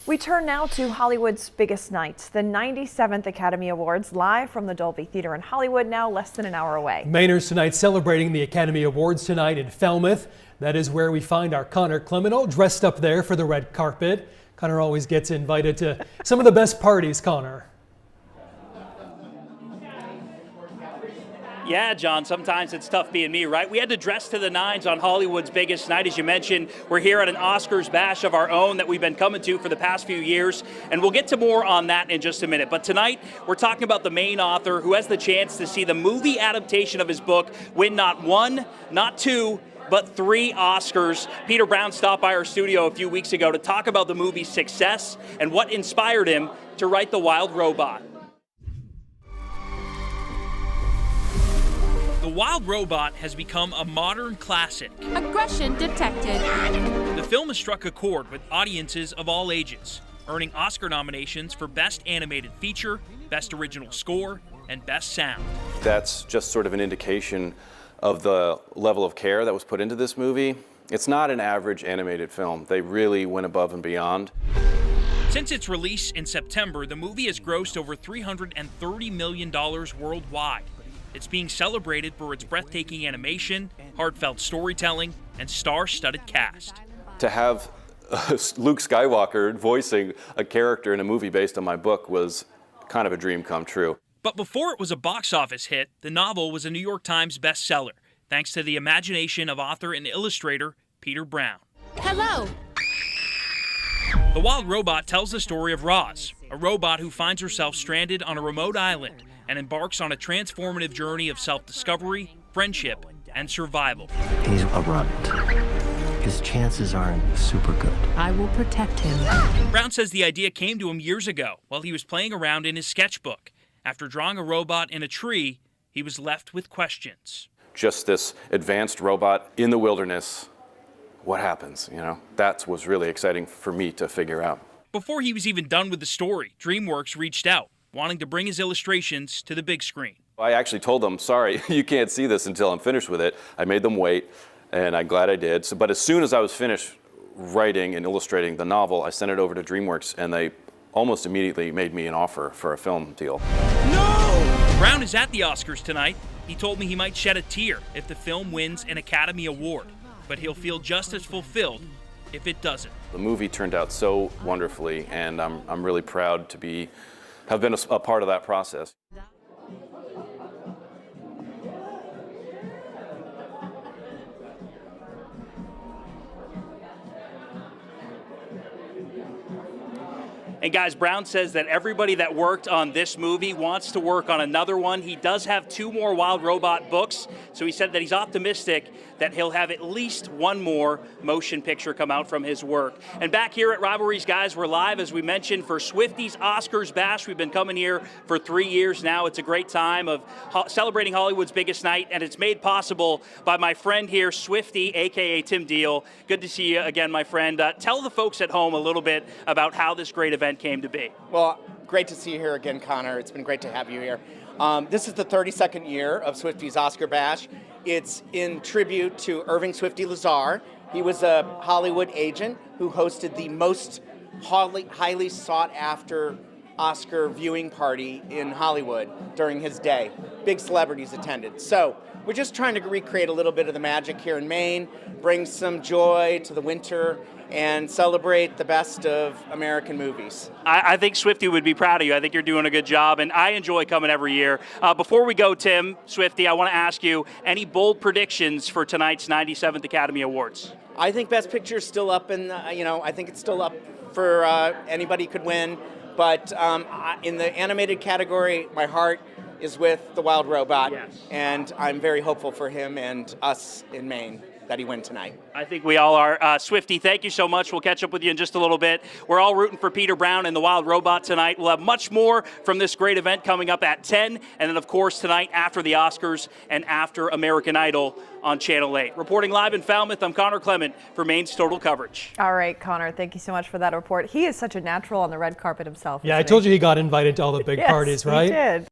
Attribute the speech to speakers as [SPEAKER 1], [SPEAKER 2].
[SPEAKER 1] We turn now to Hollywood's biggest night, the 97th Academy Awards, live from the Dolby Theater in Hollywood, now less than an hour away.
[SPEAKER 2] Mainers tonight celebrating the Academy Awards tonight in Falmouth. That is where we find our Connor Clement, all dressed up there for the red carpet. Connor always gets invited to some of the best parties, Connor.
[SPEAKER 3] Yeah, John, sometimes it's tough being me, right? We had to dress to the nines on Hollywood's biggest night. As you mentioned, we're here at an Oscars bash of our own that we've been coming to for the past few years, and we'll get to more on that in just a minute. But tonight, we're talking about the main author who has the chance to see the movie adaptation of his book win not one, not two, but 3 Oscars. Peter Brown stopped by our studio a few weeks ago to talk about the movie's success and what inspired him to write The Wild Robot. The Wild Robot has become a modern classic.
[SPEAKER 4] Aggression detected.
[SPEAKER 3] The film has struck a chord with audiences of all ages, earning Oscar nominations for Best Animated Feature, Best Original Score, and Best Sound.
[SPEAKER 5] That's just sort of an indication of the level of care that was put into this movie. It's not an average animated film. They really went above and beyond.
[SPEAKER 3] Since its release in September, the movie has grossed over $330 million worldwide. It's being celebrated for its breathtaking animation, heartfelt storytelling, and star-studded cast.
[SPEAKER 5] To have Luke Skywalker voicing a character in a movie based on my book was kind of a dream come true.
[SPEAKER 3] But before it was a box office hit, the novel was a New York Times bestseller, thanks to the imagination of author and illustrator Peter Brown.
[SPEAKER 4] Hello.
[SPEAKER 3] The Wild Robot tells the story of Roz, a robot who finds herself stranded on a remote island and embarks on a transformative journey of self-discovery, friendship, and survival.
[SPEAKER 6] He's a runt. His chances aren't super good.
[SPEAKER 4] I will protect him.
[SPEAKER 3] Brown says the idea came to him years ago while he was playing around in his sketchbook. After drawing a robot in a tree, he was left with questions.
[SPEAKER 5] Just this advanced robot in the wilderness, what happens, you know? That was really exciting for me to figure out.
[SPEAKER 3] Before he was even done with the story, DreamWorks reached out, wanting to bring his illustrations to the big screen.
[SPEAKER 5] I actually told them, sorry, you can't see this until I'm finished with it. I made them wait, and I'm glad I did. But as soon as I was finished writing and illustrating the novel, I sent it over to DreamWorks, and they almost immediately made me an offer for a film deal.
[SPEAKER 3] No! Brown is at the Oscars tonight. He told me he might shed a tear if the film wins an Academy Award, but he'll feel just as fulfilled if it doesn't.
[SPEAKER 5] The movie turned out so wonderfully, and I'm really proud to have been a part of that process.
[SPEAKER 3] And guys, Brown says that everybody that worked on this movie wants to work on another one. He does have 2 more Wild Robot books, so he said that he's optimistic that he'll have at least 1 more motion picture come out from his work. And back here at Rivalries, guys, we're live, as we mentioned, for Swifties Oscars Bash. We've been coming here for 3 years now. It's a great time of celebrating Hollywood's biggest night, and it's made possible by my friend here, Swifty, a.k.a. Tim Deal. Good to see you again, my friend. Tell the folks at home a little bit about how this great event came to be.
[SPEAKER 7] Well, great to see you here again, Connor. It's been great to have you here. This is the 32nd year of Swifties Oscar Bash. It's in tribute to Irving Swifty Lazar. He was a Hollywood agent who hosted the most highly sought after Oscar viewing party in Hollywood during his day. Big celebrities attended. So we're just trying to recreate a little bit of the magic here in Maine, bring some joy to the winter, and celebrate the best of American movies.
[SPEAKER 3] I think Swifty would be proud of you. I think you're doing a good job, and I enjoy coming every year. Before we go, Tim, Swifty, I want to ask you, any bold predictions for tonight's 97th Academy Awards?
[SPEAKER 7] I think Best Picture is still up, and I think it's still up for anybody could win. But in the animated category, my heart is with The Wild Robot,
[SPEAKER 3] yes.
[SPEAKER 7] And I'm very hopeful for him and us in Maine that he win tonight.
[SPEAKER 3] I think we all are. Swifty, thank you so much. We'll catch up with you in just a little bit. We're all rooting for Peter Brown and The Wild Robot tonight. We'll have much more from this great event coming up at 10, and then, of course, tonight after the Oscars and after American Idol on Channel 8. Reporting live in Falmouth, I'm Connor Clement for Maine's Total Coverage.
[SPEAKER 1] All right, Connor, thank you so much for that report. He is such a natural on the red carpet himself.
[SPEAKER 2] Yeah, I told you he got invited to all the big
[SPEAKER 1] yes,
[SPEAKER 2] parties, right?
[SPEAKER 1] He did.